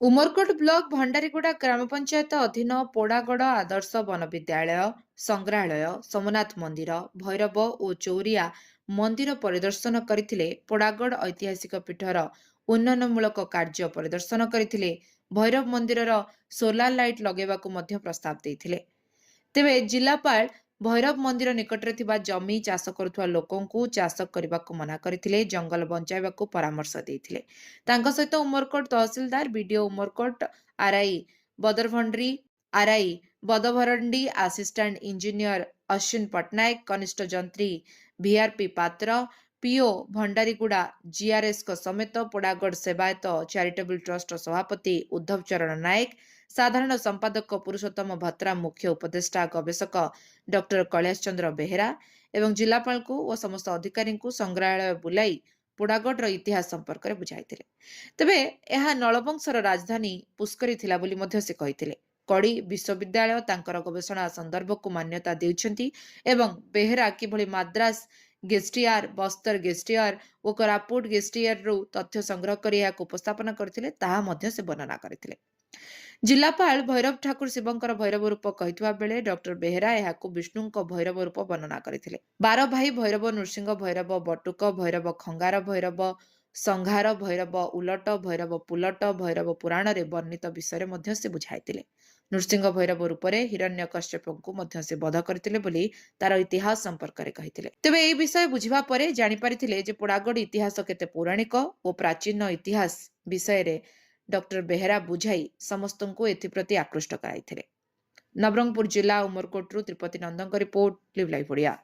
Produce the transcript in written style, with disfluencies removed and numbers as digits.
Umarkot block भंडारीगुड़ा ग्राम पंचायत अधीन पोड़ागड़ आदर्श one विद्यालय संग्रहालय सोमनाथ मंदिर भैरव और चौरिया मंदिर परिदर्शन करथिले। पोड़ागड़ ऐतिहासिक पीठर उन्नयनमूलक कार्य परिदर्शन करथिले। भैरव मंदिरर सोलार लाइट लगेबाकू मध्य प्रस्ताव देथिले। तेबे जिलापाल भैरव मंदिर निकटरे थिबा जमी चाष करुथुवा लोकंकु चाष करबाकू मना करथिले। जंगल बंचाइबाकू परामर्श देथिले। तांका सहित Umarkot tehsildar BDO Umarkot RI Badarbhandari RI Badbharandi assistant engineer Ashwin Patnaik कनिष्ठ जंत्री VRP Patra PO Bhandariguda GRS समेत पोड़ागढ़ सेवायत चैरिटेबल ट्रस्ट सभापति उद्धव चरण नायक साधारण संपादक पुरुषोत्तम भत्रा मुख्य उपदेष्टा गवेषक डॉक्टर कैलाश चंद्र बेहेरा एवं जिलापाल को और समस्त अधिकारी को संग्रहालय बुलाई पोड़ागढ़ इतिहास संपर्क में बुझाई। तेबे यह नलवंशर राजधानी पुष्करी थिला बोली मध्य से कहिथिले। कड़ी विश्वविद्यालय तांकर गवेषणा संदर्भ को मान्यता देउछंती एवं बेहेरा किभली माद्रास गेस्टियर बस्तर गेस्टियर और कोरापुट गेस्टियर रु तथ्य संग्रह करी याक उपस्थापन करथिले ताहा मध्य से वर्णना करथिले। जिलापाल भैरव ठाकुर शिवंकर भैरव रूप कहितवा बेले डॉक्टर बेहेरा याकू विष्णुंक भैरव रूप वर्णना करथिले। 12 भाई भैरव नृसिंह भैरव बटुक भैरव खंगार भैरव संघार भैरव उलट भैरव पुलट भैरव पुराण रे वर्णित विषय मध्य से बुझाइतिले। नृसिंह भैरव रूप रे हिरण्यकश्यपंकु मध्य से बध करथिले बोली तार इतिहास संपर्क रे कहिथिले। तेबे एई विषय बुझिबा परे जानि पारिथिले जे पोड़ागढ़ इतिहास केते पौराणिक और प्राचीन इतिहास विषय रे डॉक्टर बेहेरा बुझाई समस्त को एप्रति आकृष्ट कराइथिले। नवरंगपुर जिला उमरकोटरू त्रिपति नंदन रिपोर्ट लिव लाइव ओडिया।